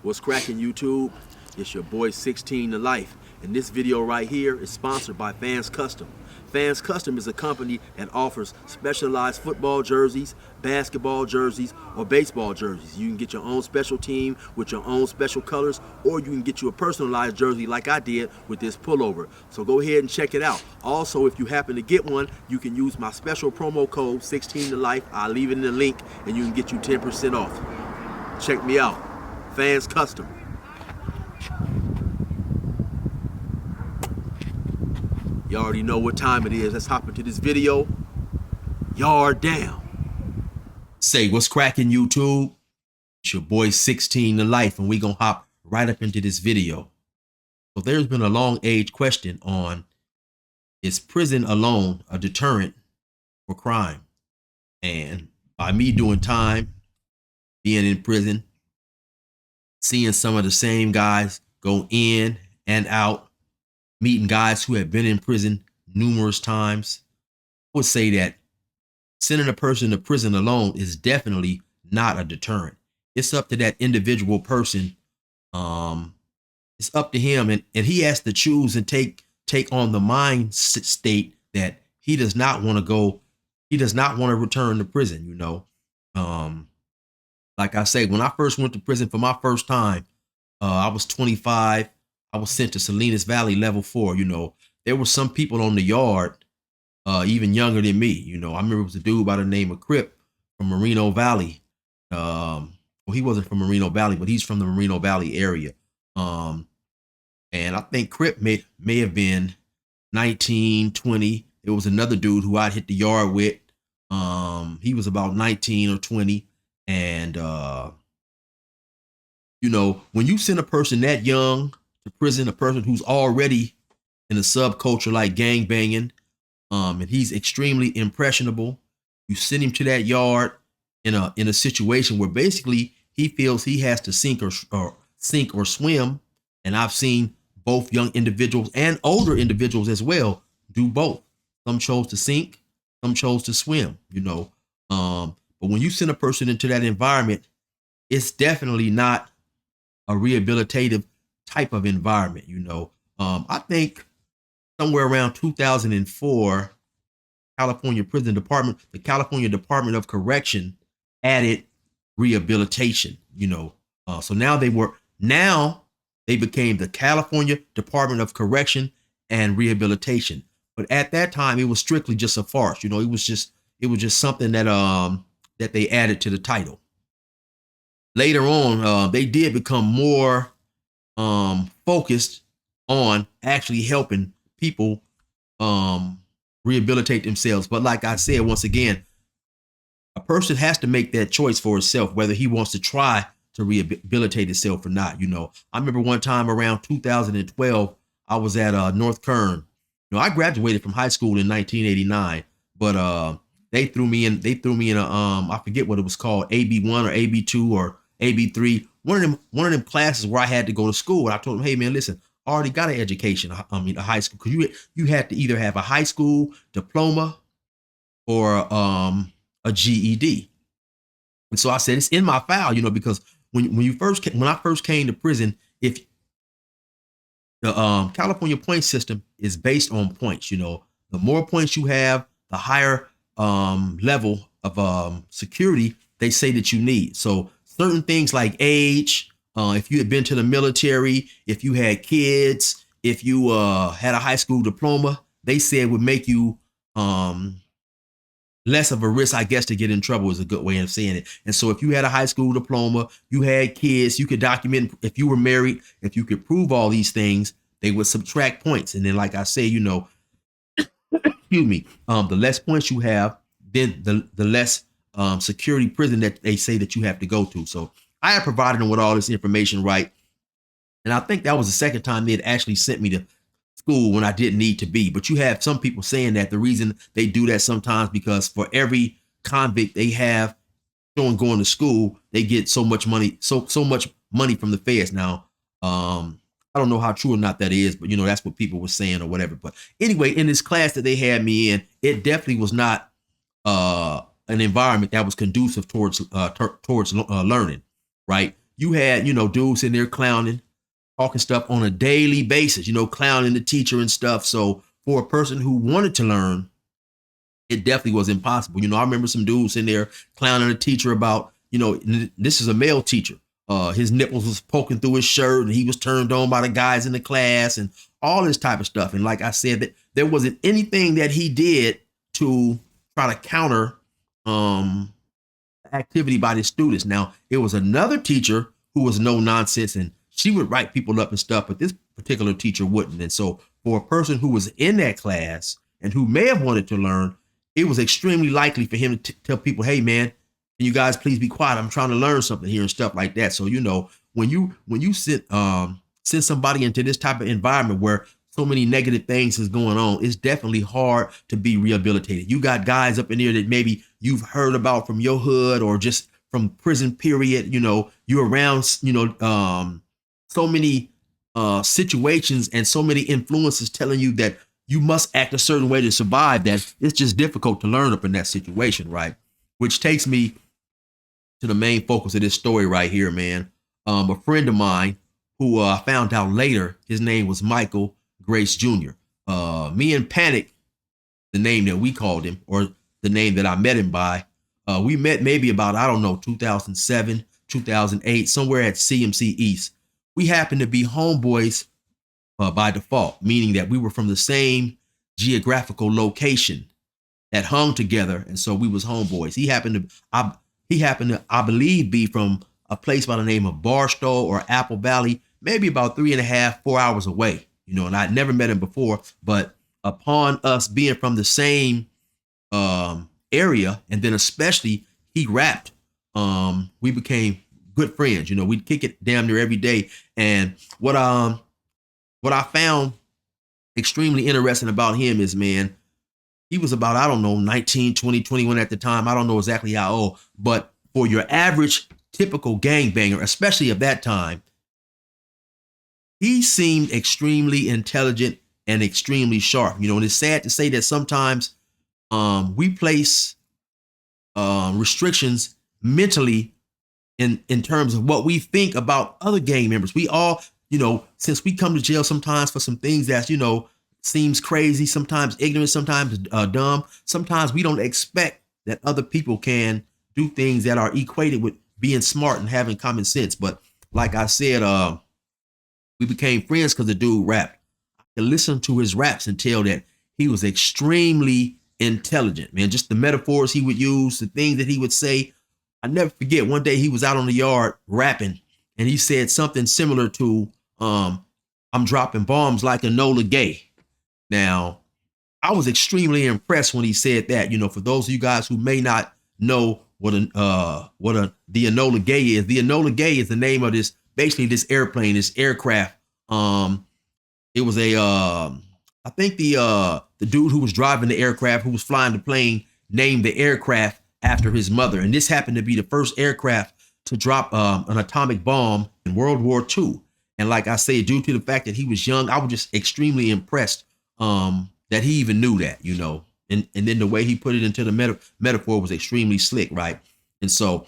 What's cracking, YouTube? It's your boy 16 to Life, and this video right here is sponsored by FANCUSTOM. FANCUSTOM is a company that offers specialized football jerseys, basketball jerseys, or baseball jerseys. You can get your own special team with your own special colors, or you can get you a personalized jersey like I did with this pullover. So go ahead and check it out. Also, if you happen to get one, you can use my special promo code 16 to Life. I'll leave it in the link, and you can get you 10% off. Check me out. FANCUSTOM. You already know what time it is. Let's hop into this video. Yard down. Say what's cracking, YouTube? It's your boy 16 to Life, and we gonna hop right up into this video. So there's been a long age question on, is prison alone a deterrent for crime? And by me doing time, being in prison, seeing some of the same guys go in and out, meeting guys who have been in prison numerous times, I would say that sending a person to prison alone is definitely not a deterrent. It's up to that individual person. It's up to him, and he has to choose and take on the mind state that he does not want to go. He does not want to return to prison. You know, like I say, when I first went to prison for my first time, I was 25. I was sent to Salinas Valley level 4. You know, there were some people on the yard, even younger than me. You know, I remember it was a dude by the name of Crip from Moreno Valley. Well, he wasn't from Moreno Valley, but he's from the Moreno Valley area. And I think Crip may have been 19, 20. There was another dude who I'd hit the yard with. He was about 19 or 20. And, you know, when you send a person that young to prison, a person who's already in a subculture like gang banging, and he's extremely impressionable, you send him to that yard in a situation where basically he feels he has to sink or swim. And I've seen both young individuals and older individuals as well do both. Some chose to sink, some chose to swim, you know. But when you send a person into that environment, it's definitely not a rehabilitative type of environment, you know. I think somewhere around 2004, California Prison Department, the California Department of Correction added rehabilitation, you know. So now they became the California Department of Correction and Rehabilitation. But at that time, it was strictly just a farce, you know. It was just something that that they added to the title. Later on, they did become more focused on actually helping people rehabilitate themselves. But like I said, once again, a person has to make that choice for himself, whether he wants to try to rehabilitate himself or not. You know, I remember one time around 2012, I was at North Kern. You know, I graduated from high school in 1989, but they threw me in a I forget what it was called, AB1 or AB2 or AB3, one of them classes where I had to go to school. And I told them, hey man, listen, I already got an education. I mean, a high school, because you had to either have a high school diploma or a GED. And so I said, it's in my file, you know, because when I first came to prison, if the California point system is based on points, you know, the more points you have, the higher level of security they say that you need. So certain things like age, if you had been to the military, if you had kids, if you had a high school diploma, they said would make you less of a risk, I guess, to get in trouble is a good way of saying it. And so if you had a high school diploma, you had kids, you could document, if you were married, if you could prove all these things, they would subtract points. And then, like I say, you know, excuse me, the less points you have, then the less security prison that they say that you have to go to. So I had provided them with all this information, right? And I think that was the second time they had actually sent me to school when I didn't need to be. But you have some people saying that the reason they do that sometimes because for every convict they have going to school, they get so much money, so much money from the feds. Now, I don't know how true or not that is, but you know, that's what people were saying or whatever. But anyway, in this class that they had me in, it definitely was not an environment that was conducive towards learning, right? you had, dudes in there clowning, talking stuff on a daily basis, clowning the teacher and stuff. So for a person who wanted to learn, it definitely was impossible. I remember some dudes in there clowning a teacher about, this is a male teacher. His nipples was poking through his shirt and he was turned on by the guys in the class and all this type of stuff. And like I said, that there wasn't anything that he did to try to counter activity by the students. Now, it was another teacher who was no nonsense and she would write people up and stuff, but this particular teacher wouldn't. And so for a person who was in that class and who may have wanted to learn, it was extremely likely for him to tell people, hey, man, can you guys please be quiet? I'm trying to learn something here and stuff like that. So, when you send somebody into this type of environment where so many negative things is going on, it's definitely hard to be rehabilitated. You got guys up in there that maybe you've heard about from your hood or just from prison period. You're around, so many situations and so many influences telling you that you must act a certain way to survive, that it's just difficult to learn up in that situation, right? Which takes me to the main focus of this story right here, man. A friend of mine who I found out later, his name was Michael Grace Jr. Me and Panic, the name that we called him, or the name that I met him by, we met maybe about, 2007, 2008, somewhere at CMC East. We happened to be homeboys by default, meaning that we were from the same geographical location that hung together, and so we was homeboys. He happened to, I believe, be from a place by the name of Barstow or Apple Valley, maybe about 3.5, 4 hours away. And I'd never met him before, but upon us being from the same area, and then especially he rapped, we became good friends. We'd kick it damn near every day. And what I found extremely interesting about him is, man, he was about, 19, 20, 21 at the time. I don't know exactly how old, but for your average typical gangbanger, especially of that time, he seemed extremely intelligent and extremely sharp. And it's sad to say that sometimes we place restrictions mentally in terms of what we think about other gang members. We all, since we come to jail sometimes for some things that, seems crazy, sometimes ignorant, sometimes dumb, sometimes we don't expect that other people can do things that are equated with being smart and having common sense. But like I said, we became friends because the dude rapped. I could listen to his raps and tell that he was extremely intelligent, man. Just the metaphors he would use, the things that he would say. I never forget, one day he was out on the yard rapping and he said something similar to, I'm dropping bombs like Enola Gay. Now, I was extremely impressed when he said that. For those of you guys who may not know what the Enola Gay is, the Enola Gay is the name of this airplane, this aircraft. It was I think the dude who was driving the aircraft, who was flying the plane, named the aircraft after his mother. And this happened to be the first aircraft to drop an atomic bomb in World War II. And like I say, due to the fact that he was young, I was just extremely impressed that he even knew that, and then the way he put it into the metaphor was extremely slick, right? And so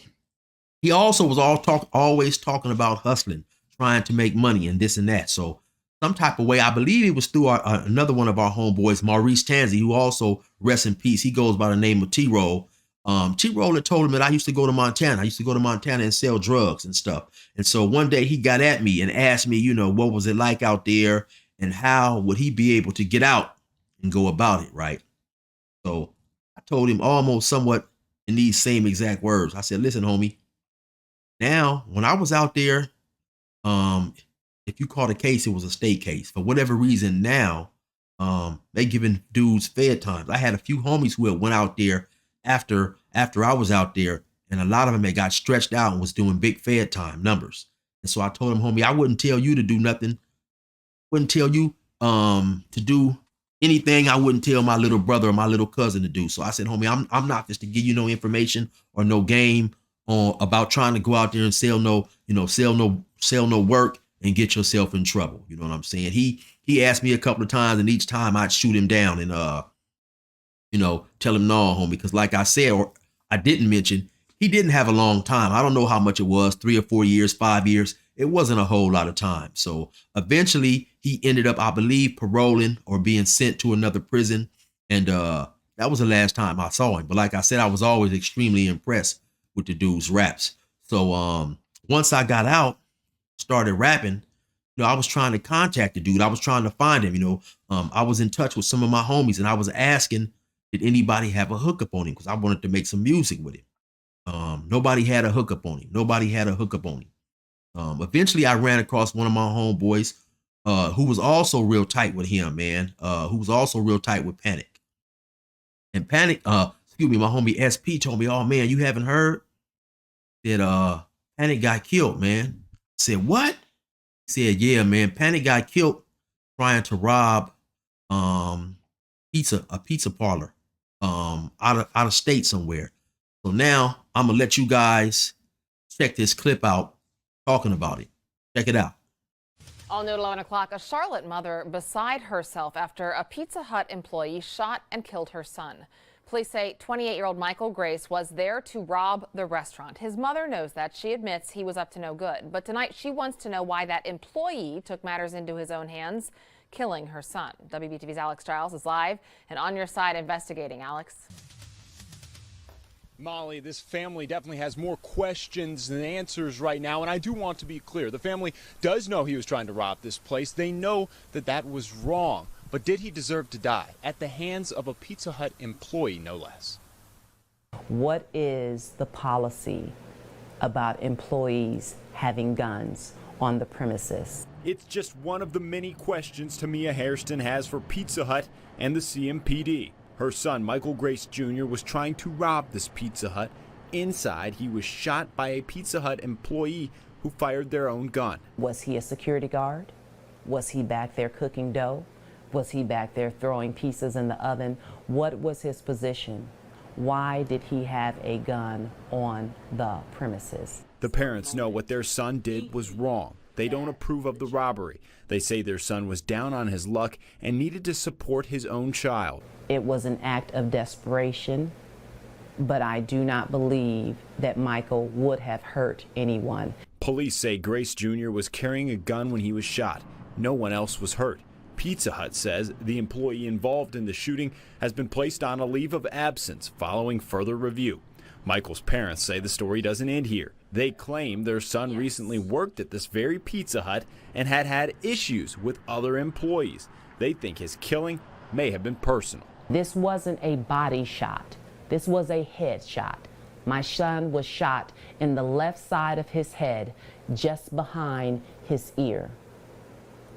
he also was always talking about hustling, trying to make money and this and that. So some type of way, I believe it was through another one of our homeboys, Maurice Tansey, who also, rest in peace, he goes by the name of T-Roll. T-Roll had told him that I used to go to Montana. I used to go to Montana and sell drugs and stuff. And so one day he got at me and asked me, what was it like out there and how would he be able to get out and go about it, right? So I told him almost somewhat in these same exact words. I said, listen, homie, now when I was out there, if you caught a case, it was a state case. For whatever reason now, they giving dudes fed times. I had a few homies who had went out there after I was out there, and a lot of them had got stretched out and was doing big fed time numbers. And so I told him, homie, I wouldn't tell you to do nothing. Wouldn't tell you to do anything I wouldn't tell my little brother or my little cousin to do. So I said, homie, I'm not just to give you no information or no game on about trying to go out there and sell no work and get yourself in trouble. You know what I'm saying? He asked me a couple of times, and each time I'd shoot him down and tell him no, homie, because like I said, or I didn't mention, he didn't have a long time. I don't know how much it was, 3 or 4 years, 5 years. It wasn't a whole lot of time. So eventually he ended up, I believe, paroling or being sent to another prison. And that was the last time I saw him. But like I said, I was always extremely impressed with the dude's raps. So once I got out, started rapping, I was trying to contact the dude. I was trying to find him. I was in touch with some of my homies and I was asking, did anybody have a hookup on him? Because I wanted to make some music with him. Nobody had a hookup on him. Nobody had a hookup on him. Eventually, I ran across one of my homeboys who was also real tight with him, man. Who was also real tight with Panic. And Panic, excuse me, my homie SP told me, "Oh man, you haven't heard that Panic got killed, man." I said, "What?" He said, "Yeah, man, Panic got killed trying to rob a pizza parlor out of state somewhere." So now I'm gonna let you guys check this clip out talking about it. Check it out. All new at 11 o'clock, a Charlotte mother beside herself after a Pizza Hut employee shot and killed her son. Police say 28-year-old Michael Grace was there to rob the restaurant. His mother knows that. She admits he was up to no good. But tonight she wants to know why that employee took matters into his own hands, killing her son. WBTV's Alex Giles is live and on your side investigating. Alex. Molly, this family definitely has more questions than answers right now, and I do want to be clear. The family does know he was trying to rob this place. They know that that was wrong. But did he deserve to die at the hands of a Pizza Hut employee, no less? What is the policy about employees having guns on the premises? It's just one of the many questions Tamia Hairston has for Pizza Hut and the CMPD. Her son, Michael Grace Jr., was trying to rob this Pizza Hut. Inside, he was shot by a Pizza Hut employee who fired their own gun. Was he a security guard? Was he back there cooking dough? Was he back there throwing pieces in the oven? What was his position? Why did he have a gun on the premises? The parents know what their son did was wrong. They don't approve of the robbery. They say their son was down on his luck and needed to support his own child. It was an act of desperation, but I do not believe that Michael would have hurt anyone. Police say Grace Jr. was carrying a gun when he was shot. No one else was hurt. Pizza Hut says the employee involved in the shooting has been placed on a leave of absence following further review. Michael's parents say the story doesn't end here. They claim their son recently worked at this very Pizza Hut and had issues with other employees. They think his killing may have been personal. This wasn't a body shot. This was a head shot. My son was shot in the left side of his head, just behind his ear.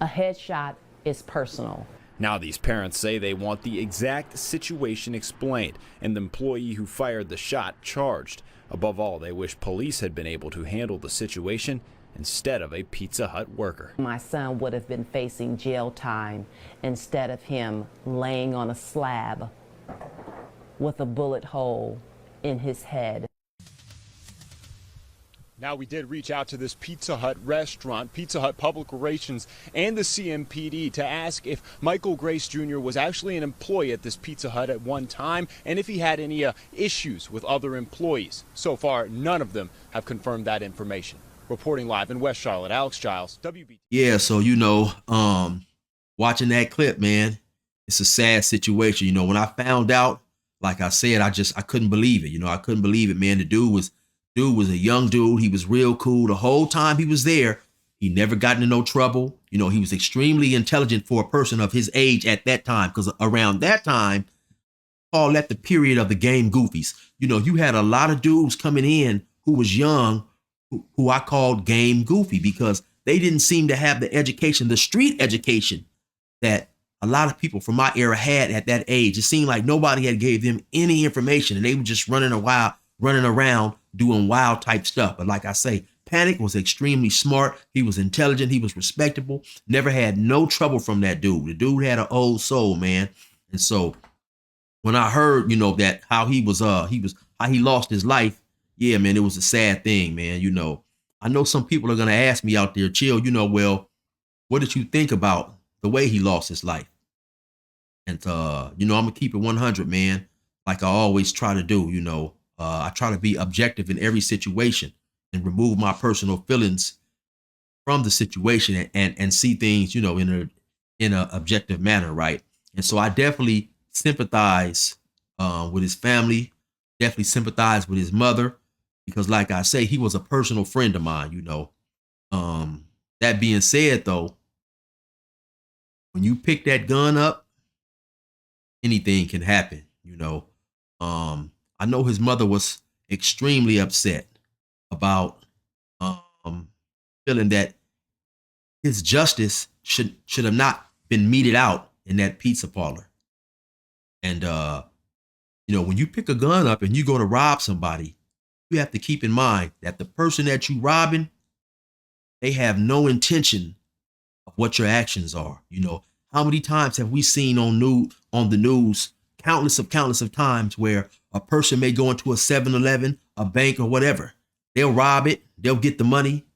A headshot is personal. Now these parents say they want the exact situation explained and the employee who fired the shot charged. Above all, they wish police had been able to handle the situation instead of a Pizza Hut worker. My son would have been facing jail time instead of him laying on a slab with a bullet hole in his head. Now, we did reach out to this Pizza Hut restaurant, Pizza Hut Public Relations, and the CMPD to ask if Michael Grace Jr. was actually an employee at this Pizza Hut at one time and if he had any issues with other employees. So far, none of them have confirmed that information. Reporting live in West Charlotte, Alex Giles, WB. Yeah, so watching that clip, man, it's a sad situation. When I found out, like I said, I couldn't believe it. I couldn't believe it, man. The dude was a young dude. He was real cool. The whole time he was there, he never got into no trouble. He was extremely intelligent for a person of his age at that time, because around that time, call that the period of the game goofies. You had a lot of dudes coming in who was young, who I called game goofy, because they didn't seem to have the education, the street education that a lot of people from my era had at that age. It seemed like nobody had gave them any information, and they were just running around doing wild type stuff. But like I say, Panic was extremely smart. He was intelligent. He was respectable. Never had no trouble from that dude. The dude had an old soul, man. And so when I heard, that how he lost his life, yeah, man, it was a sad thing, man. I know some people are gonna ask me out there, Chill, well, what did you think about the way he lost his life? And I'm gonna keep it 100, man, like I always try to do. I try to be objective in every situation and remove my personal feelings from the situation and see things, you know, in a objective manner, right? And so I definitely sympathize with his family, definitely sympathize with his mother, because like I say, he was a personal friend of mine, you know. That being said, though, when you pick that gun up, anything can happen, you know. I know his mother was extremely upset about um, feeling that his justice should have not been meted out in that pizza parlor. And you know, when you pick a gun up and you go to rob somebody, you have to keep in mind that the person that you robbing, they have no intention of what your actions are. You know, how many times have we seen on the news, countless of times where a person may go into a 7-Eleven, a bank, or whatever. They'll rob it, they'll get the money,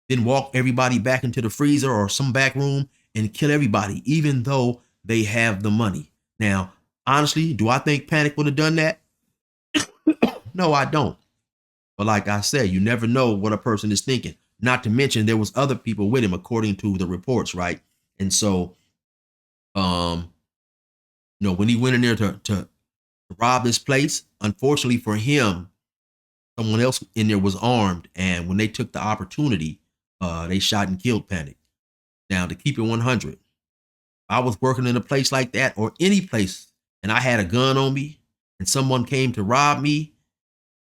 then walk everybody back into the freezer or some back room and kill everybody, even though they have the money. Now, honestly, do I think Panic would have done that? No, I don't. But like I said, you never know what a person is thinking. Not to mention there was other people with him, according to the reports, right? And so, you know, when he went in there to rob this place, unfortunately for him, someone else in there was armed, and when they took the opportunity, they shot and killed Panic. Now, to keep it 100, if I was working in a place like that or any place, and I had a gun on me, and someone came to rob me,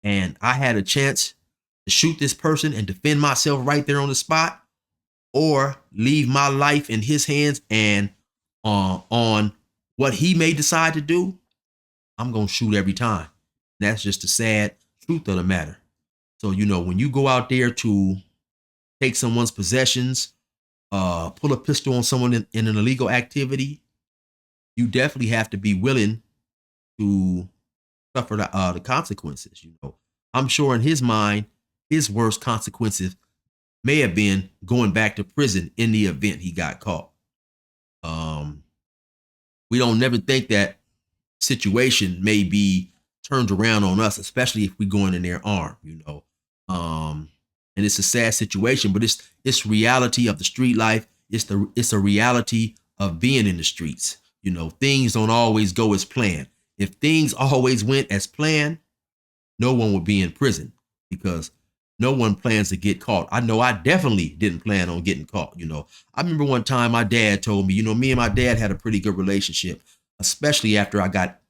and I had a chance to shoot this person and defend myself right there on the spot, or leave my life in his hands and on what he may decide to do, I'm gonna shoot every time. That's just the sad truth of the matter. So, you know, when you go out there to take someone's possessions, pull a pistol on someone in an illegal activity, you definitely have to be willing to suffer the consequences. You know, I'm sure in his mind, his worst consequences may have been going back to prison in the event he got caught. We don't never think that situation may be turned around on us, especially if we going in there armed, you know. And it's a sad situation, but it's reality of the street life. It's a reality of being in the streets. You know, things don't always go as planned. If things always went as planned, no one would be in prison, because no one plans to get caught. I know I definitely didn't plan on getting caught. You know, I remember one time my dad told me, you know, me and my dad had a pretty good relationship, especially after I got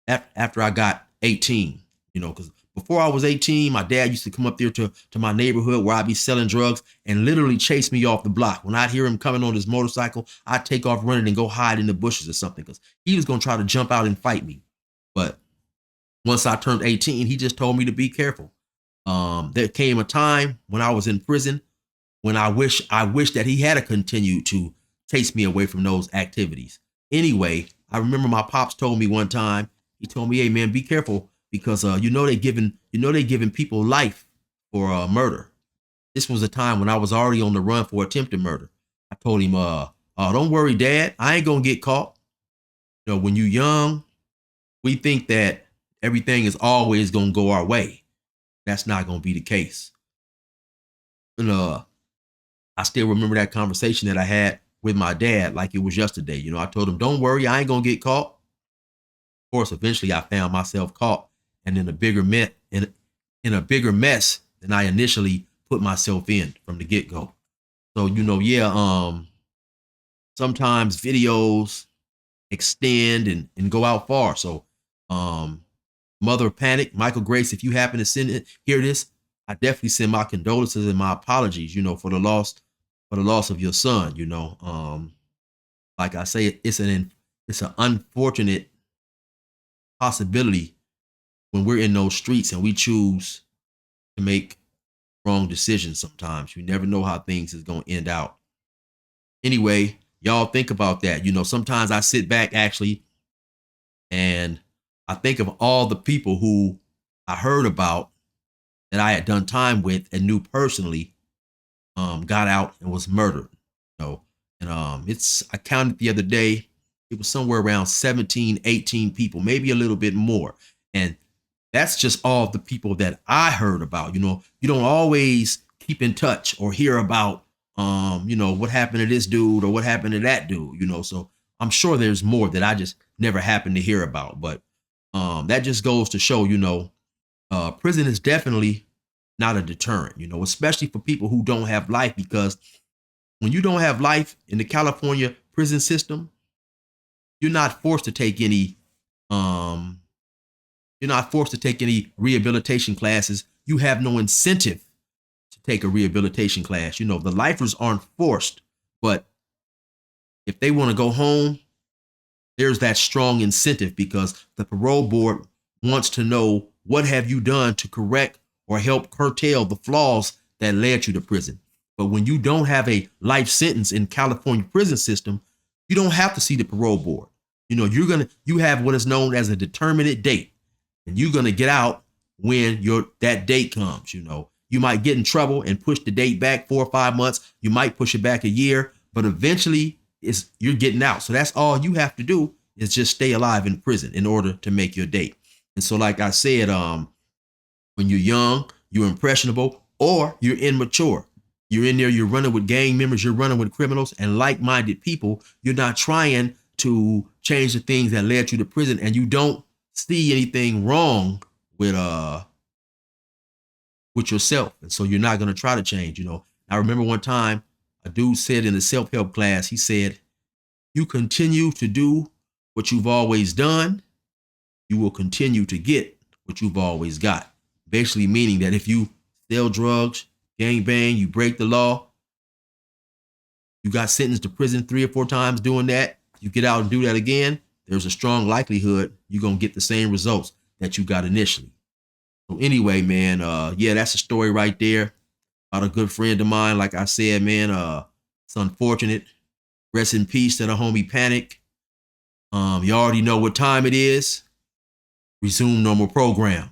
after I got 18, you know, because before I was 18, my dad used to come up there to my neighborhood where I'd be selling drugs and literally chase me off the block. When I'd hear him coming on his motorcycle, I'd take off running and go hide in the bushes or something, because he was going to try to jump out and fight me. But once I turned 18, he just told me to be careful. There came a time when I was in prison when I wish that he had continued to chase me away from those activities. Anyway, I remember my pops told me one time, he told me, "Hey man, be careful, because you know they giving people life for murder." This was a time when I was already on the run for attempted murder. I told him, don't worry, Dad, I ain't gonna get caught. You know, when you're young, we think that everything is always gonna go our way. That's not gonna be the case. And I still remember that conversation that I had with my dad like it was yesterday. You know, I told him, "Don't worry, I ain't gonna get caught." Of course, eventually I found myself caught and in a bigger mess than I initially put myself in from the get-go. So, you know, yeah, sometimes videos extend and go out far. So, mother of Panic, Michael Grace, if you happen to hear this, I definitely send my condolences and my apologies, you know, for the loss of your son. You know, like I say, it's an unfortunate possibility when we're in those streets and we choose to make wrong decisions. Sometimes you never know how things is going to end out. Anyway, y'all think about that. You know, sometimes I sit back actually and I think of all the people who I heard about that I had done time with and knew personally, got out and was murdered. You know, and I counted the other day, it was somewhere around 17, 18 people, maybe a little bit more. And That's just all the people that I heard about. You don't always keep in touch or hear about, what happened to this dude or what happened to that dude. So I'm sure there's more that I just never happened to hear about. But that just goes to show, prison is definitely not a deterrent, especially for people who don't have life, because when you don't have life in the California prison system, you're not forced to take any rehabilitation classes. You have no incentive to take a rehabilitation class. The lifers aren't forced, but if they want to go home, there's that strong incentive, because the parole board wants to know, what have you done to correct or help curtail the flaws that led you to prison? But when you don't have a life sentence in California prison system, you don't have to see the parole board. You have what is known as a determinate date, and you're going to get out when that date comes. You might get in trouble and push the date back 4 or 5 months. You might push it back a year, but eventually you're getting out. So that's all you have to do, is just stay alive in prison in order to make your date. And so, like I said, when you're young, you're impressionable, or you're immature. You're in there, you're running with gang members, you're running with criminals and like-minded people. You're not trying to change the things that led you to prison, and you don't see anything wrong with yourself. And so you're not going to try to change. I remember one time a dude said in the self-help class, he said, "You continue to do what you've always done, you will continue to get what you've always got." Basically meaning that if you sell drugs, gang bang, you break the law, you got sentenced to prison 3 or 4 times doing that, you get out and do that again, there's a strong likelihood you're going to get the same results that you got initially. So anyway, man, that's a story right there about a good friend of mine. Like I said, man, it's unfortunate. Rest in peace to the homie Panic. You already know what time it is. Resume normal program.